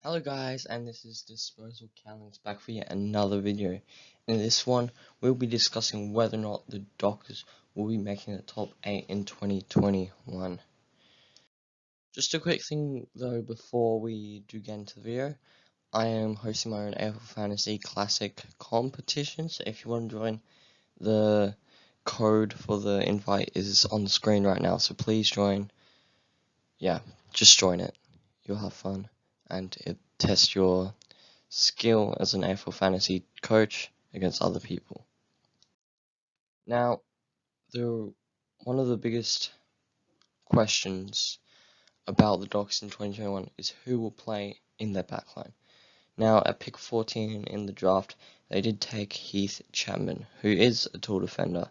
Hello guys, and this is Disposal Callings back for yet another video. In this one, we'll be discussing whether or not the Dockers will be making the top 8 in 2021. Just a quick thing though before we do get into the video, I am hosting my own AFL Fantasy Classic competition, so if you want to join, the code for the invite is on the screen right now, so please join. Yeah, just join it. You'll have fun, and it tests your skill as an AFL fantasy coach against other people. Now, one of the biggest questions about the Dockers in 2021 is who will play in their backline. Now, at pick 14 in the draft, they did take Heath Chapman, who is a tall defender,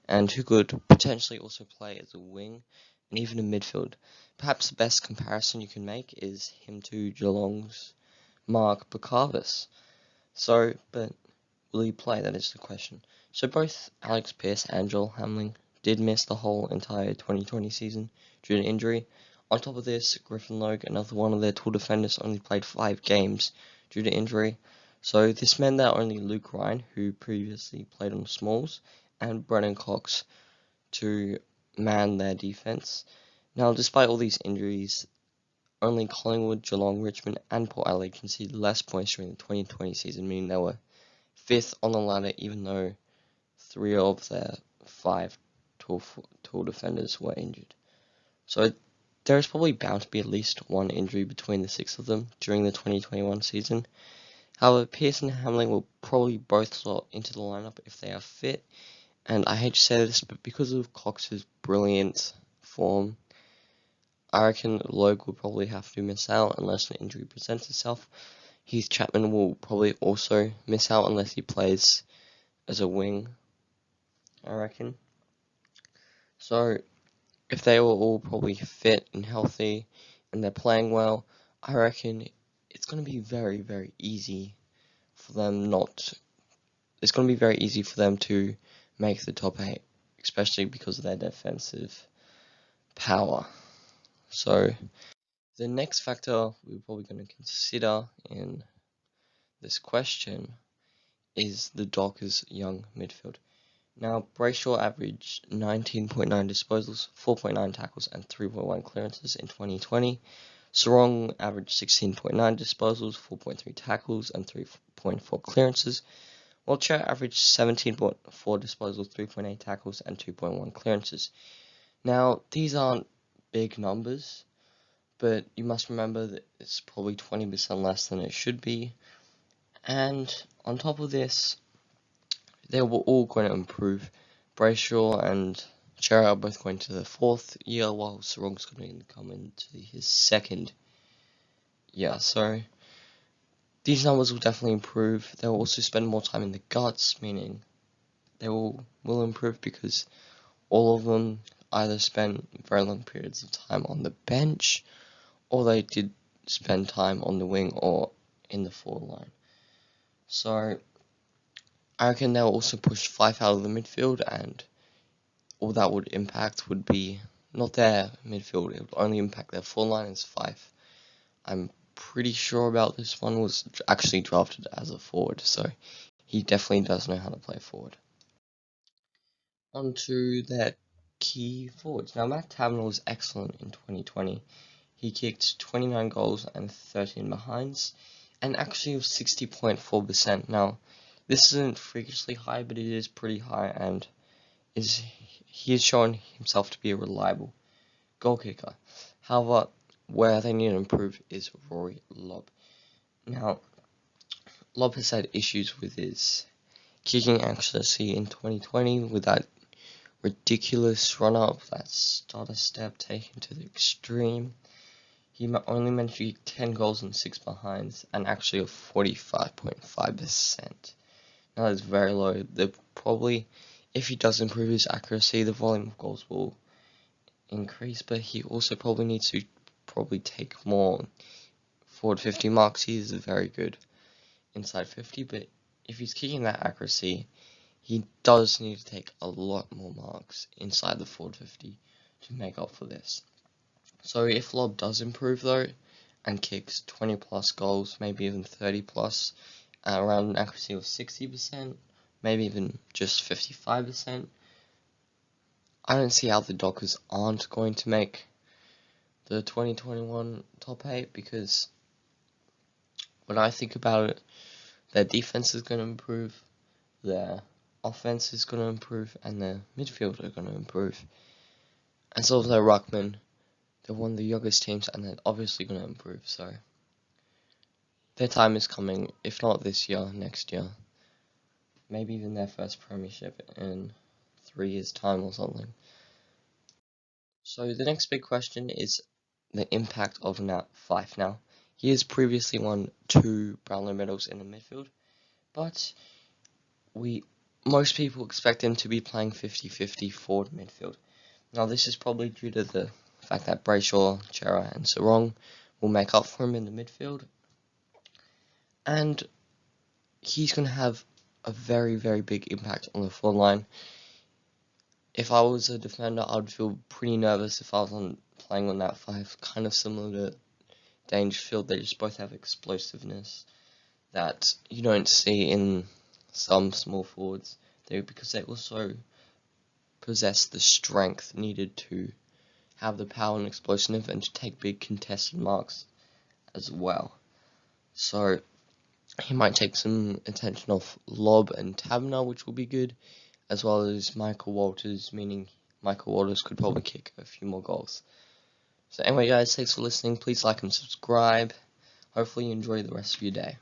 and who could potentially also play as a wing and even in midfield. Perhaps the best comparison you can make is him to Geelong's Mark Bukarvis. But will he play? That is the question. So both Alex Pearce and Joel Hamling did miss the whole entire 2020 season due to injury. On top of this, Griffin Logue, another one of their tall defenders, only played 5 games due to injury. So this meant that only Luke Ryan, who previously played on the Smalls, and Brennan Cox to man their defense. Now, despite all these injuries, only Collingwood, Geelong, Richmond, and Port Adelaide conceded less points during the 2020 season, meaning they were 5th on the ladder, even though 3 of their 5 tall defenders were injured. So there is probably bound to be at least one injury between the 6 of them during the 2021 season. However, Pearce and Hamling will probably both slot into the lineup if they are fit. And I hate to say this, but because of Cox's brilliant form, I reckon Logue will probably have to miss out unless an injury presents itself. Heath Chapman will probably also miss out unless he plays as a wing, I reckon. So, if they were all probably fit and healthy and they're playing well, I reckon it's going to be very, very easy for them it's going to be very easy for them to make the top 8, especially because of their defensive power. So, the next factor we're probably going to consider in this question is the Dockers' young midfield. Now, Brayshaw averaged 19.9 disposals, 4.9 tackles, and 3.1 clearances in 2020. Sarong averaged 16.9 disposals, 4.3 tackles, and 3.4 clearances, while Chair averaged 17.4 disposals, 3.8 tackles, and 2.1 clearances. Now, these aren't big numbers, but you must remember that it's probably 20% less than it should be. And on top of this, they were all going to improve. Brayshaw and Chera are both going to their 4th year, while Sarong's going to come into his 2nd year. So these numbers will definitely improve. They will also spend more time in the guts, meaning they will improve because all of them either spent very long periods of time on the bench, or they did spend time on the wing or in the forward line. So I reckon they'll also push Fyfe out of the midfield, and all that would impact would be not their midfield, it would only impact their forward line as Fyfe. I'm pretty sure about this one, was actually drafted as a forward, so he definitely does know how to play forward. On to their key forwards. Now, Matt Taberner was excellent in 2020. He kicked 29 goals and 13 behinds, and actually was 60.4%. Now, this isn't freakishly high, but it is pretty high, and he has shown himself to be a reliable goal kicker. However, where they need to improve is Rory Lobb. Now, Lobb has had issues with his kicking accuracy in 2020 with that ridiculous run-up, that starter step taken to the extreme. He only managed to get 10 goals and 6 behinds, and actually a 45.5%. Now that's very low. Probably, if he does improve his accuracy, the volume of goals will increase, but he also probably needs to take more forward 50 marks. He is very good inside 50, but if he's kicking that accuracy, he does need to take a lot more marks inside the forward 50 to make up for this. So if Lobb does improve though, and kicks 20 plus goals, maybe even 30 plus, around an accuracy of 60%, maybe even just 55%. I don't see how the Dockers aren't going to make the 2021 top 8, because when I think about it, their defense is going to improve, their offense is going to improve, and their midfield are going to improve. And so is their ruckman. They're one of the youngest teams, and they're obviously going to improve. So their time is coming, if not this year, next year. Maybe even their first premiership in 3 years' time or something. So the next big question is the impact of Nat Fyfe. Now, he has previously won 2 Brownlow medals in the midfield, but most people expect him to be playing 50-50 forward midfield. Now, this is probably due to the fact that Brayshaw, Chera, and Sarong will make up for him in the midfield, and he's going to have a very, very big impact on the forward line. If I was a defender, I would feel pretty nervous if I was playing on Nat Fyfe, kind of similar to Dangerfield. They just both have explosiveness that you don't see in some small forwards, because they also possess the strength needed to have the power and explosiveness and to take big contested marks as well. So he might take some attention off Lobb and Taberner, which will be good, as well as Michael Walters, meaning Michael Walters could probably kick a few more goals. So anyway guys, thanks for listening. Please like and subscribe. Hopefully you enjoy the rest of your day.